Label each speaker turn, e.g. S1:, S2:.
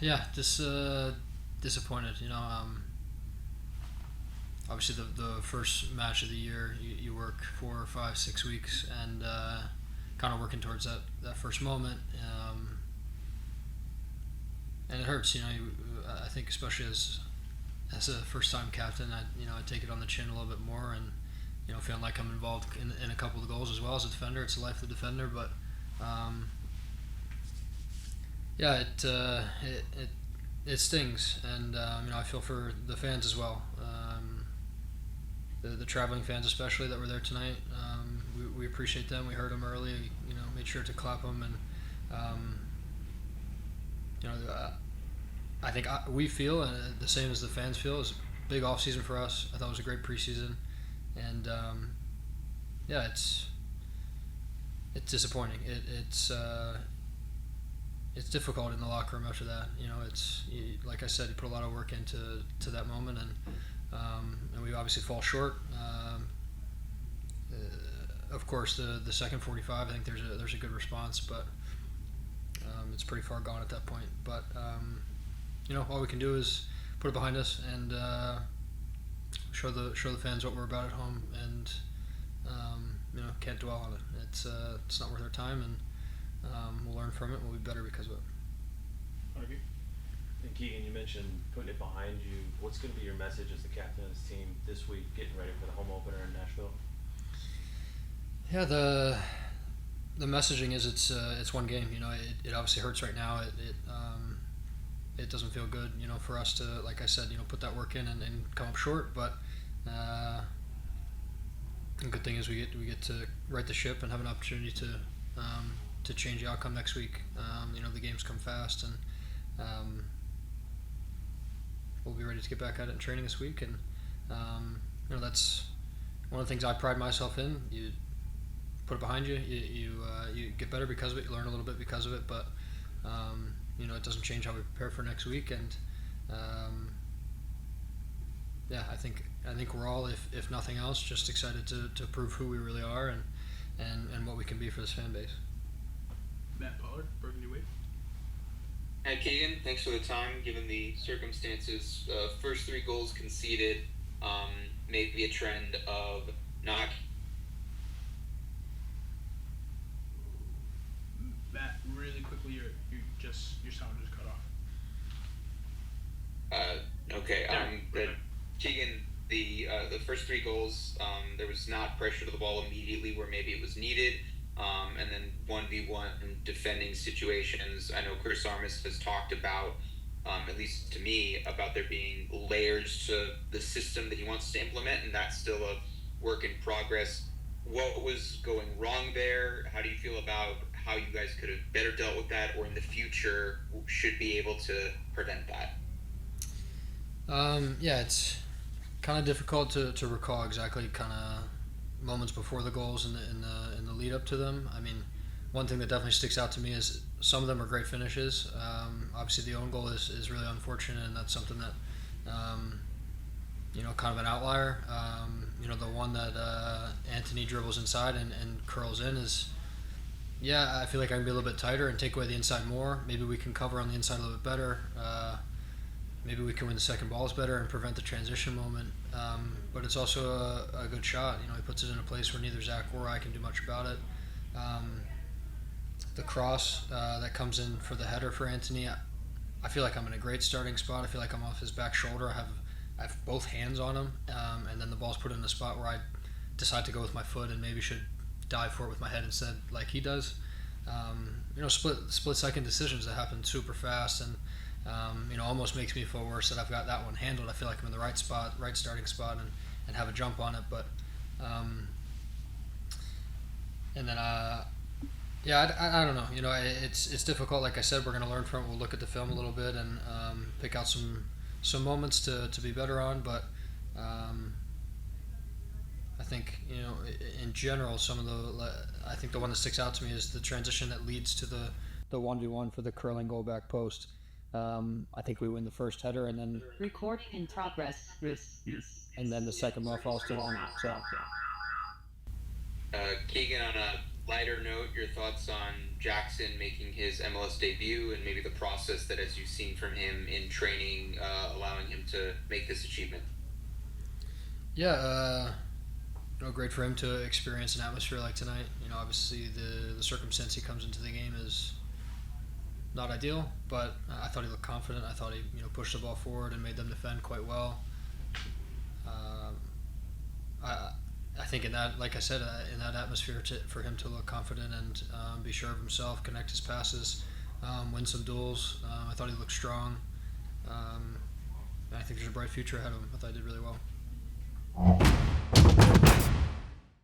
S1: Yeah, just disappointed. Obviously the first match of the year, you work 4 or 5, 6 weeks, and kind of working towards that first moment, and it hurts. I think especially as a first time captain, I take it on the chin a little bit more, and feeling like I'm involved in a couple of the goals as well as a defender. It's the life of the defender, but um, yeah, it stings, and I feel for the fans as well. The traveling fans especially that were there tonight. We appreciate them. We heard them early. Made sure to clap them, and um, you know, I think we feel the same as the fans feel. It was a big off season for us. I thought it was a great preseason, and yeah, it's disappointing. It's difficult in the locker room after that. Like I said, you put a lot of work into that moment, and we obviously fall short. Of course, the second 45, I think there's a good response, but it's pretty far gone at that point. But all we can do is put it behind us and show the fans what we're about at home, and can't dwell on it. It's not worth our time, and we'll learn from it. We'll be better because of it.
S2: Okay. And Keegan, you mentioned putting it behind you. What's going to be your message as the captain of this team this week, getting ready for the home opener in Nashville?
S1: Yeah, the messaging is it's one game. It obviously hurts right now. It doesn't feel good. For us to, like I said, put that work in and come up short. But the good thing is we get to right the ship and have an opportunity to change the outcome next week. The games come fast, and we'll be ready to get back at it in training this week. And that's one of the things I pride myself in. You put it behind you. You get better because of it. You learn a little bit because of it, but it doesn't change how we prepare for next week. And yeah, I think we're all, if nothing else, just excited to prove who we really are, and what we can be for this fan base.
S3: Matt Pollard, Burgundy Wave.
S4: Hi, Keegan. Thanks for the time, given the circumstances. First 3 goals conceded, maybe a trend of not.
S3: Matt, really quickly, your sound just cut off.
S4: Okay.
S3: There.
S4: Keegan, the first 3 goals, there was not pressure to the ball immediately where maybe it was needed. And then 1v1 defending situations. I know Chris Armas has talked about, at least to me, about there being layers to the system that he wants to implement, and that's still a work in progress. What was going wrong there? How do you feel about how you guys could have better dealt with that, or in the future should be able to prevent that?
S1: Yeah, it's kind of difficult to recall exactly kind of moments before the goals and in the lead up to them. I mean, one thing that definitely sticks out to me is some of them are great finishes. Obviously, the own goal is really unfortunate, and that's something that kind of an outlier. The one that Anthony dribbles inside and curls in is, yeah, I feel like I can be a little bit tighter and take away the inside more. Maybe we can cover on the inside a little bit better. Maybe we can win the second balls better and prevent the transition moment. But it's also a good shot. He puts it in a place where neither Zach or I can do much about it. The cross that comes in for the header for Anthony, I feel like I'm in a great starting spot. I feel like I'm off his back shoulder. I have both hands on him, and then the ball's put in a spot where I decide to go with my foot and maybe should dive for it with my head instead, like he does. Split second decisions that happen super fast, and almost makes me feel worse that I've got that one handled. I feel like I'm in the right spot, right starting spot, and have a jump on it. But and then yeah, I don't know. It's difficult. Like I said, we're going to learn from it. We'll look at the film a little bit and pick out some moments to be better on. But I think in general, I think the one that sticks out to me is the transition that leads to the 1v1 for the curling goal back post. I think we win the first header, and then
S5: Recording in progress.
S1: and then the second ball falls to the line. So
S4: Keegan, on a lighter note, your thoughts on Jackson making his MLS debut and maybe the process that, as you've seen from him in training, allowing him to make this achievement?
S1: Yeah, great for him to experience an atmosphere like tonight. Obviously the circumstance he comes into the game is not ideal, but I thought he looked confident. I thought he pushed the ball forward and made them defend quite well. I I think in that, like I said, in that atmosphere, for him to look confident and be sure of himself, connect his passes, win some duels. I thought he looked strong. And I think there's a bright future ahead of him. I thought he did really well.